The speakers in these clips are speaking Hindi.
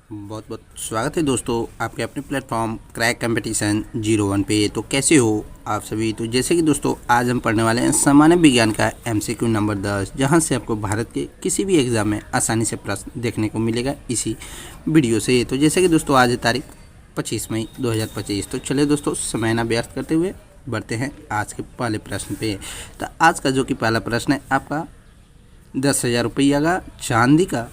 बहुत बहुत स्वागत है दोस्तों आपके अपने प्लेटफॉर्म क्रैक कंपटीशन 01 पे। तो कैसे हो आप सभी। तो जैसे कि दोस्तों आज हम पढ़ने वाले हैं सामान्य विज्ञान का MCQ नंबर 10, जहां से आपको भारत के किसी भी एग्ज़ाम में आसानी से प्रश्न देखने को मिलेगा इसी वीडियो से। तो जैसे कि दोस्तों आज है तारीख 25 मई 2025। तो चलिए दोस्तों समय ना व्यर्थ करते हुए बढ़ते हैं आज के पहले प्रश्न पे। तो आज का जो कि पहला प्रश्न है आपका 10,000 रुपया का चांदी का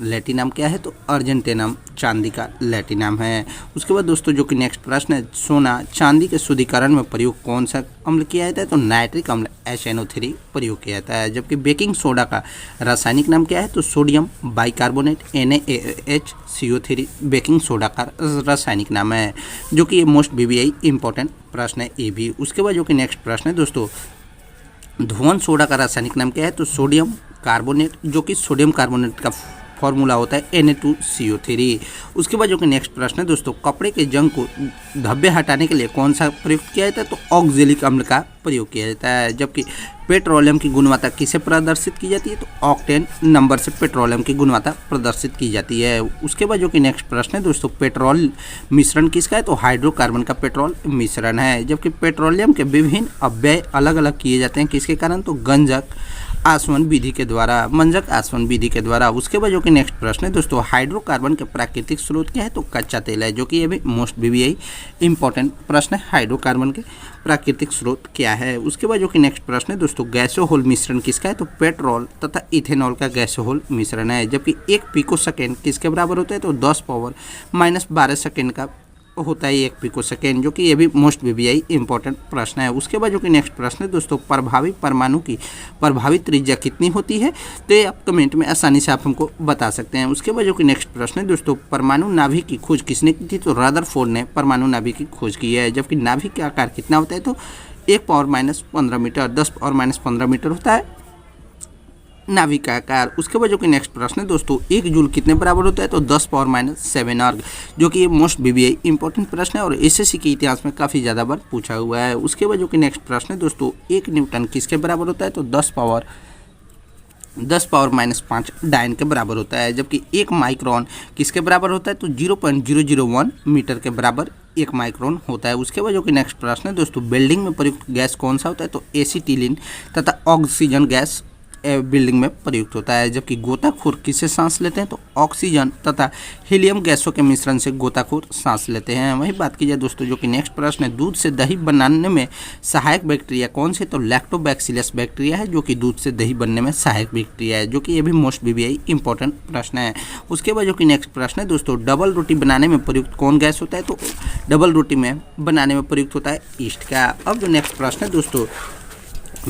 लैटिनम क्या है। तो अर्जेंटेनम चांदी का लैटिनम है। उसके बाद दोस्तों जो कि नेक्स्ट प्रश्न है, सोना चांदी के शुद्धिकरण में प्रयोग कौन सा अम्ल किया जाता है। तो नाइट्रिक अम्ल HNO3 प्रयोग किया जाता है। जबकि बेकिंग सोडा का रासायनिक नाम क्या है। तो sodium bicarbonate NaHCO3 baking soda का रासायनिक नाम है, जो कि ये मोस्ट BBI इंपॉर्टेंट प्रश्न है ये भी। उसके बाद जो कि नेक्स्ट प्रश्न है दोस्तों, धुआं सोडा का रासायनिक नाम क्या है। तो सोडियम कार्बोनेट, जो कि सोडियम कार्बोनेट का फॉर्मूला होता है Na2CO3। उसके बाद जो कि नेक्स्ट प्रश्न है दोस्तों, कपड़े के जंग को धब्बे हटाने के लिए कौन सा प्रयोग किया जाता है। तो ऑक्जेलिक अम्ल का प्रयोग किया जाता है। जबकि पेट्रोलियम की गुणवत्ता किसे प्रदर्शित की जाती है। तो ऑक्टेन नंबर से पेट्रोलियम की गुणवत्ता प्रदर्शित की जाती है। उसके बाद जो कि नेक्स्ट प्रश्न है दोस्तों, पेट्रोल मिश्रण किसका है। तो हाइड्रोकार्बन का पेट्रोल मिश्रण है। जबकि पेट्रोलियम के विभिन्न अपव्यय अलग अलग किए जाते हैं किसके कारण। तो गंजक आसवन विधि के द्वारा, मंजक आसवन विधि के द्वारा। उसके बाद जो कि नेक्स्ट प्रश्न है दोस्तों, हाइड्रोकार्बन के प्राकृतिक स्रोत क्या है। तो कच्चा तेल है, जो कि ये भी मोस्ट BBI इंपॉर्टेंट प्रश्न है। हाइड्रोकार्बन के प्राकृतिक स्रोत क्या है। उसके बाद जो कि नेक्स्ट प्रश्न है दोस्तों, गैसोहोल मिश्रण किसका है। तो पेट्रोल तथा इथेनॉल का गैसोहोल मिश्रण है। जबकि 1 पिको सेकेंड किसके बराबर होता है। तो 10⁻⁻12 सेकेंड का होता है 1 पिको सेकेंड, जो कि ये भी मोस्ट BBI इंपॉर्टेंट प्रश्न है। उसके बाद जो कि नेक्स्ट प्रश्न है दोस्तों, प्रभावी परमाणु की प्रभावित त्रिज्या कितनी होती है। तो ये आप कमेंट में आसानी से आप हमको बता सकते हैं। उसके बाद जो कि नेक्स्ट प्रश्न है दोस्तों, परमाणु नाभिक की खोज किसने की थी। तो रदरफोर्ड ने परमाणु नाभिक की खोज की है। जबकि नाभिक का आकार कितना होता है। तो 10⁻⁻15 मीटर, 10⁻15 मीटर होता है नाभिक का आकार। उसके बाद जो कि नेक्स्ट प्रश्न है दोस्तों, 1 जूल कितने बराबर होता है। तो 10⁻⁷ अर्ग, जो कि ये मोस्ट BBI इंपॉर्टेंट प्रश्न है और SSC के इतिहास में काफ़ी ज़्यादा बार पूछा हुआ है। उसके बाद जो कि नेक्स्ट प्रश्न है दोस्तों, 1 न्यूटन किसके बराबर होता है। तो 10⁻⁵ डायन के बराबर होता है। जबकि 1 माइक्रोन किसके बराबर होता है। तो 0.001 मीटर के बराबर 1 माइक्रोन होता है। उसके बाद जो कि नेक्स्ट प्रश्न है दोस्तों, बिल्डिंग में प्रयुक्त गैस कौन सा होता है। तो एसिटिलीन तथा ऑक्सीजन गैस बिल्डिंग में प्रयुक्त होता है। जबकि गोताखोर किससे सांस लेते हैं। तो ऑक्सीजन तथा हीलियम गैसों के मिश्रण से गोताखोर सांस लेते हैं। वही बात की जाए दोस्तों जो कि नेक्स्ट प्रश्न है, दूध से दही बनाने में सहायक बैक्टीरिया कौन से। तो लैक्टोबैक्सिलस बैक्टीरिया है, जो कि दूध से दही बनने में सहायक बैक्टीरिया है, जो कि ये भी मोस्ट BBI इंपॉर्टेंट प्रश्न है। उसके बाद जो कि नेक्स्ट प्रश्न है दोस्तों, डबल रोटी बनाने में प्रयुक्त कौन गैस होता है। तो डबल रोटी में बनाने में प्रयुक्त होता है ईस्ट का। अब जो नेक्स्ट प्रश्न है दोस्तों,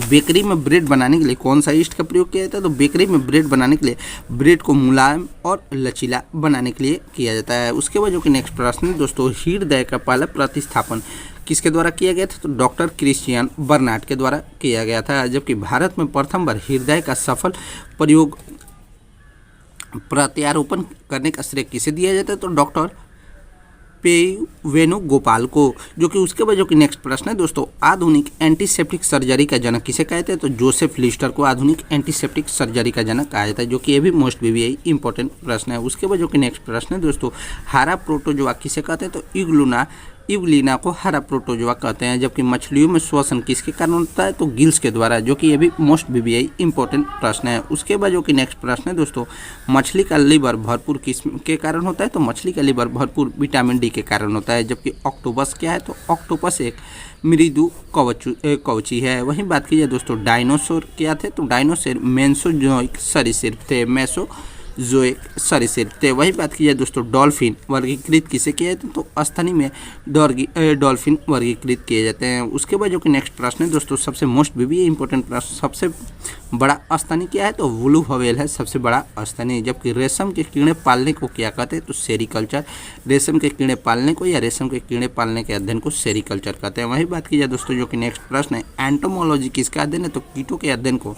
बेकरी में ब्रेड बनाने के लिए कौन सा ईस्ट का प्रयोग किया जाता है। तो बेकरी में ब्रेड बनाने के लिए ब्रेड को मुलायम और लचीला बनाने के लिए किया जाता है। उसके बाद जो कि नेक्स्ट प्रश्न है दोस्तों, हृदय का पहला प्रतिस्थापन किसके द्वारा किया गया था। तो डॉक्टर क्रिश्चियन बर्नार्ड के द्वारा किया गया था। जबकि भारत में प्रथम बार हृदय का सफल प्रयोग प्रत्यारोपण करने का श्रेय किसे दिया जाता है। तो डॉक्टर वेणुगोपाल को। जो कि उसके बाद जो कि नेक्स्ट प्रश्न है दोस्तों, आधुनिक एंटीसेप्टिक सर्जरी का जनक किसे कहते हैं। तो जोसेफ लिस्टर को आधुनिक एंटीसेप्टिक सर्जरी का जनक कहा जाता है, जो कि ये भी मोस्ट BBI इंपॉर्टेंट प्रश्न है। उसके बाद जो कि नेक्स्ट प्रश्न है दोस्तों, हारा प्रोटोजोआ किसे कहते हैं। तो इग्लिना को हरा प्रोटोजोआ कहते हैं। जबकि मछलियों में श्वसन किसके कारण होता है। तो गिल्स के द्वारा, जो कि ये भी मोस्ट BBI इंपॉर्टेंट प्रश्न है। उसके बाद जो कि नेक्स्ट प्रश्न है दोस्तों, मछली का लीवर भरपूर किस के कारण होता है। तो मछली का लीवर भरपूर विटामिन D के कारण होता है। जबकि ऑक्टोपस क्या है। तो ऑक्टोपस एक मृदु कवची है। वहीं बात की जाए दोस्तों, डायनासोर क्या थे। तो डायनासोर मेसोजोइक सरीसृप थे, मेसोजोइक सरीसृप थे। वही बात की जाए दोस्तों, डॉल्फिन वर्गीकृत किसे किया जाता है। तो स्तनी में डॉल्फिन वर्गीकृत किए जाते हैं। उसके बाद जो कि नेक्स्ट प्रश्न है दोस्तों, सबसे मोस्ट BBI इंपॉर्टेंट प्रश्न, सबसे बड़ा स्तनी क्या है। तो ब्लू व्हेल है सबसे बड़ा स्तनी। जबकि रेशम के कीड़े पालने को क्या कहते हैं। तो सेरिकल्चर। रेशम के कीड़े पालने को या रेशम के कीड़े पालने के अध्ययन को सेरिकल्चर कहते हैं। वही बात की जाए दोस्तों जो कि नेक्स्ट प्रश्न है, एंटोमोलॉजी किसका अध्ययन है। तो कीटों के अध्ययन को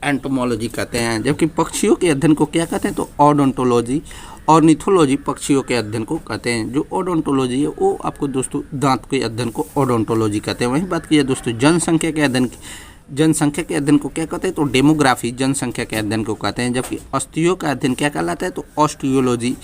एंटोमोलॉजी कहते हैं। जबकि पक्षियों के अध्ययन को क्या कहते हैं। तो ऑडोंटोलॉजी। ऑर्निथोलॉजी पक्षियों के अध्ययन को कहते हैं। जो ओडोंटोलॉजी है वो आपको दोस्तों दांत के अध्ययन को ओडोंटोलॉजी कहते हैं। वहीं बात की जाए दोस्तों, जनसंख्या के अध्ययन को क्या कहते हैं। तो डेमोग्राफी जनसंख्या के अध्ययन को कहते हैं। जबकि अस्थियों का अध्ययन क्या कहलाता है। तो ऑस्टियोलॉजी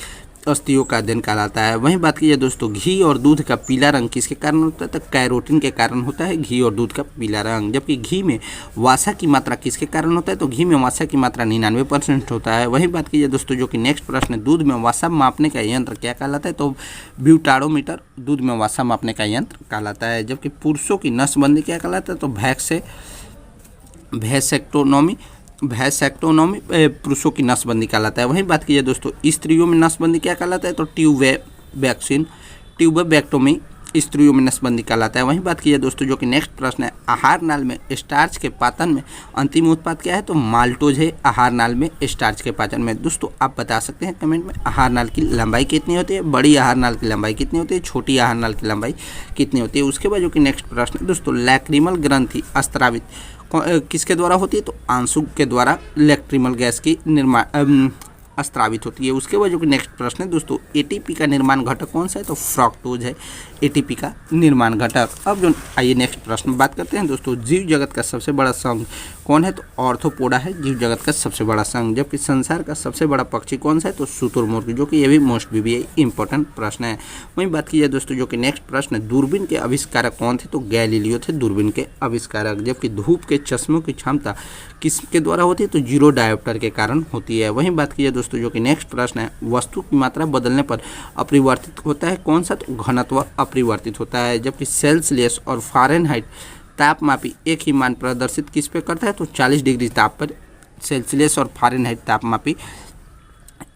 अस्थियों का अध्ययन कहलाता है। वहीं बात कीजिए दोस्तों घी और दूध का पीला रंग किसके कारण होता है, तो कैरोटीन के कारण होता है घी और दूध का पीला रंग। जबकि घी में वसा की मात्रा किसके कारण होता है, तो घी में वसा की मात्रा 99% होता है। वहीं बात कीजिए दोस्तों जो कि नेक्स्ट प्रश्न है, दूध में वसा मापने का यंत्र क्या कहलाता है, तो ब्यूटारोमीटर दूध में वसा मापने का यंत्र कहलाता है। जबकि पुरुषों की नसबंदी क्या कहलाता है, तो वैसेक्टोनॉमी पुरुषों की नसबंदी कहलाता है। वहीं बात कीजिए दोस्तों स्त्रियों में नसबंदी क्या कहलाता है, तो ट्यूबेक्टोमी स्त्रियों में नसबंदी कहलाता है। वहीं बात कीजिए दोस्तों जो कि नेक्स्ट प्रश्न है, आहार नाल में स्टार्च के पाचन में अंतिम उत्पाद क्या है, तो माल्टोज है आहार नाल में स्टार्च के पाचन में। दोस्तों आप बता सकते हैं कमेंट में आहार नाल की लंबाई कितनी होती है, बड़ी आहार नाल की लंबाई कितनी होती है, छोटी आहार नाल की लंबाई कितनी होती है। उसके बाद जो कि नेक्स्ट प्रश्न है दोस्तों, लैक्रिमल ग्रंथि स्रावित किसके द्वारा होती है, तो आंसू के द्वारा लैक्रिमल गैस की निर्माण स्रावित होती है। उसके बाद जो कि नेक्स्ट प्रश्न है दोस्तों, एटीपी का निर्माण घटक कौन सा है, तो फ्रक्टोज है एटीपी का निर्माण घटक। अब जो आइए नेक्स्ट प्रश्न बात करते हैं दोस्तों, जीव जगत का सबसे बड़ा संघ कौन है, तो ऑर्थोपोडा है जीव जगत का सबसे बड़ा संघ। जबकि संसार का सबसे बड़ा पक्षी कौन सा है, तो शुतुरमुर्ग, जो कि ये भी मोस्ट इंपॉर्टेंट प्रश्न है। वहीं बात की जाए दोस्तों जो कि नेक्स्ट प्रश्न है, दूरबीन के आविष्कारक कौन थे, तो गैलीलियो थे दूरबीन के आविष्कारक। जबकि धूप के चश्मों की क्षमता किसके द्वारा होती है, तो जीरो डायोप्टर के कारण होती है। वहीं बात की जाए दोस्तों जो कि नेक्स्ट प्रश्न है, वस्तु की मात्रा बदलने पर अपरिवर्तित होता है कौन सा, तो घनत्व अपरिवर्तित होता है। जबकि सेल्सियस और फ़ारेनहाइट तापमापी एक ही मान प्रदर्शित किस पे करता है, तो 40 डिग्री ताप पर सेल्सियस और फ़ारेनहाइट तापमापी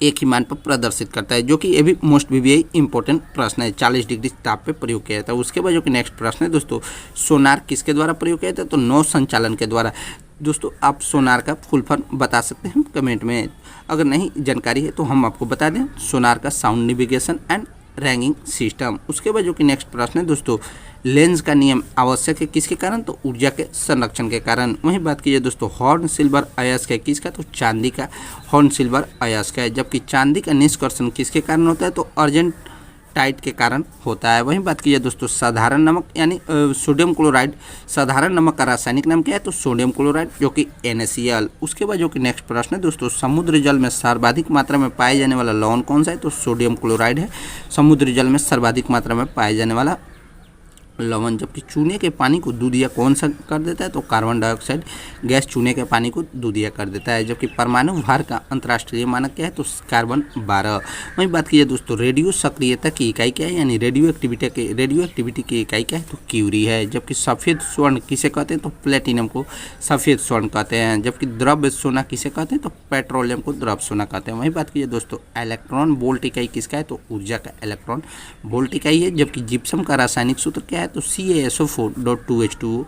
एक ही मान पर प्रदर्शित करता है, जो कि ये भी मोस्ट इंपॉर्टेंट प्रश्न है। 40 डिग्री ताप पे प्रयोग किया जाता है। उसके बाद जो कि नेक्स्ट प्रश्न है दोस्तों, सोनार किसके द्वारा प्रयोग किया जाता है, तो नौ संचालन के द्वारा। दोस्तों आप सोनार का फुल फॉर्म बता सकते हैं कमेंट में, अगर नहीं जानकारी है तो हम आपको बता दें, सोनार का sound navigation and ragging system. उसके बाद जो कि नेक्स्ट प्रश्न है दोस्तों, लेंस का नियम आवश्यक है किसके कारण, तो ऊर्जा के संरक्षण के कारण। वहीं बात कीजिए दोस्तों, हॉर्न सिल्वर अयस्क है किसका, तो चांदी का हॉर्न सिल्वर अयस्क है। जबकि चांदी का निष्कर्षण किसके कारण होता है, तो अर्जेंट टाइट के कारण होता है। वहीं बात कीजिए दोस्तों, साधारण नमक यानी सोडियम क्लोराइड, साधारण नमक का रासायनिक नाम क्या है, तो सोडियम क्लोराइड, जो कि NaCl। उसके बाद जो कि नेक्स्ट प्रश्न है दोस्तों, समुद्र जल में सर्वाधिक मात्रा में पाए जाने वाला लवण कौन सा है, तो सोडियम क्लोराइड है समुद्री जल में सर्वाधिक मात्रा में पाए जाने वाला लवण। जबकि चूने के पानी को दूधिया कौन सा कर देता है, तो कार्बन डाइऑक्साइड गैस चूने के पानी को दूधिया कर देता है। जबकि परमाणु भार का अंतर्राष्ट्रीय मानक क्या है, तो कार्बन 12। वहीं बात कीजिए दोस्तों, रेडियो सक्रियता की इकाई क्या है, यानी रेडियो एक्टिविटी की इकाई क्या है, तो क्यूरी है। जबकि सफ़ेद स्वर्ण किसे कहते हैं, तो प्लेटिनम को सफ़ेद स्वर्ण कहते हैं। जबकि द्रव्य सोना किसे कहते हैं, तो पेट्रोलियम को द्रव्य सोना कहते हैं। वहीं बात कीजिए दोस्तों, इलेक्ट्रॉन वोल्ट इकाई किसका है, तो ऊर्जा का इलेक्ट्रॉन वोल्ट इकाई है। जबकि जिप्सम का रासायनिक सूत्र क्या है, तो CaSO4.2H2O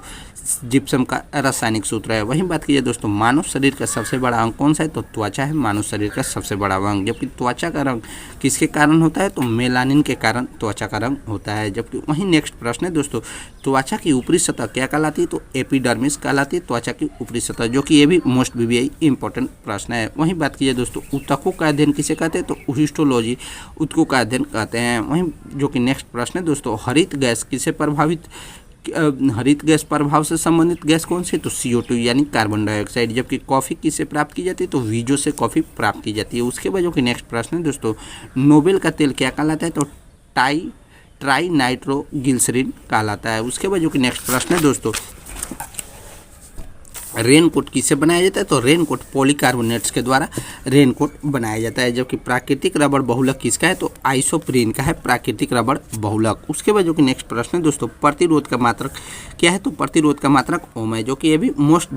जिप्सम का रासायनिक सूत्र है। वहीं बात कीजिए दोस्तों, मानव शरीर का सबसे बड़ा अंग कौन सा है, तो त्वचा है मानव शरीर का सबसे बड़ा अंग। जबकि त्वचा का रंग किसके कारण होता है, तो मेलानिन के कारण त्वचा का रंग होता है। जबकि वहीं नेक्स्ट प्रश्न है दोस्तों, त्वचा की ऊपरी सतह क्या कहलाती है, तो एपिडर्मिस कहलाती है त्वचा की ऊपरी सतह, जो कि ये भी मोस्ट इंपॉर्टेंट प्रश्न है। वहीं बात कीजिए दोस्तों, ऊतकों का अध्ययन किसे कहते हैं, तो हिस्टोलॉजी ऊतकों का अध्ययन कहते हैं। वहीं जो कि नेक्स्ट प्रश्न है दोस्तों, हरित गैस किसे प्रभावित हरित गैस प्रभाव से संबंधित गैस कौन सी, तो CO2 यानी कार्बन डाइऑक्साइड। जबकि कॉफ़ी किससे प्राप्त की जाती है, तो वीजो से कॉफ़ी प्राप्त की जाती है। उसके बाद जो कि नेक्स्ट प्रश्न है दोस्तों, नोबेल का तेल क्या कहलाता है, तो ट्राई नाइट्रोग्लिसरीन कहलाता है। उसके बाद जो कि नेक्स्ट प्रश्न है दोस्तों, रेनकोट किससे बनाया जाता है, तो रेनकोट पॉलीकार्बोनेट्स के द्वारा रेनकोट बनाया जाता है। जबकि प्राकृतिक रबड़ बहुलक किसका है, तो आइसोप्रीन का है प्राकृतिक रबड़ बहुलक। उसके बाद जो कि नेक्स्ट प्रश्न है दोस्तों, प्रतिरोध का मात्रक क्या है, तो प्रतिरोध का मात्रक ओम है, जो कि ये भी मोस्ट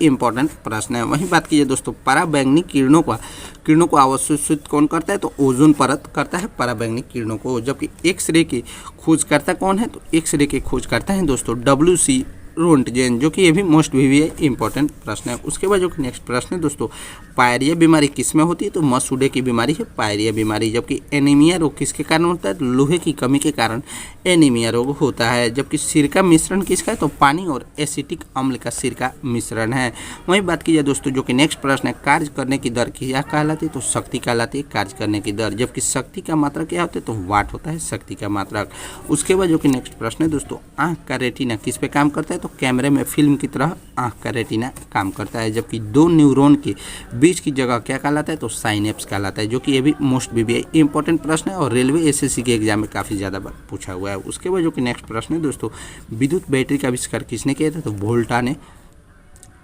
इंपॉर्टेंट प्रश्न है। वहीं बात कीजिए दोस्तों, पराबैंगनी किरणों को अवशोषित कौन करता है, तो ओजोन परत करता है पराबैंगनी किरणों को। जबकि एक्सरे की खोजकर्ता कौन है, तो एक्सरे के खोजकर्ता है दोस्तों WC रोन्टगेन, जो कि ये भी मोस्ट इंपॉर्टेंट प्रश्न है। उसके बाद जो कि नेक्स्ट प्रश्न है दोस्तों, पायरिया बीमारी किस में होती है, तो मसूड़े की बीमारी है पायरिया बीमारी। जबकि एनीमिया रोग किसके कारण होता है, तो लोहे की कमी के कारण एनीमिया रोग होता है। जबकि सिरका मिश्रण किसका है, तो पानी और एसिटिक अम्ल का सिरका मिश्रण है। वहीं बात की जाए दोस्तों, जो कि नेक्स्ट प्रश्न है, कार्य करने की दर क्या कहलाती है, तो शक्ति कहलाती है कार्य करने की दर। जबकि शक्ति का मात्रक क्या होता है, तो वाट होता है शक्ति का मात्रक। उसके बाद जो कि नेक्स्ट प्रश्न है दोस्तों, आँख का रेटिना किस पे काम करता है, तो कैमरे में फिल्म की तरह आँख का रेटिना काम करता है, जबकि दो न्यूरॉन के बीच की जगह क्या कहलाता है, तो साइनेप्स कहलाता है, जो कि ये भी मोस्ट बीबीआई इंपॉर्टेंट प्रश्न है और रेलवे एसएससी के एग्जाम में काफ़ी ज़्यादा बार पूछा हुआ है। उसके बाद जो कि नेक्स्ट प्रश्न है दोस्तों, विद्युत बैटरी का आविष्कार किसने किया था, तो वोल्टा ने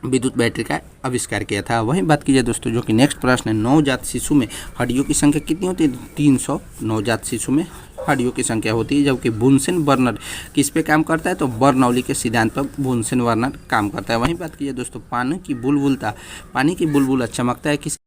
विद्युत बैटरी का आविष्कार किया था। वहीं बात की जाए दोस्तों, जो कि नेक्स्ट प्रश्न है, नवजात शिशु में हड्डियों की संख्या कितनी होती है, 300 नवजात शिशु में हड्डियों की संख्या होती है, जबकि बुनसेन बर्नर किस पे काम करता है, तो बर्नौली के सिद्धांत पर बुनसेन बर्नर काम करता है। वहीं बात की जाए दोस्तों, पानी की बुलबुलता चमकता है किस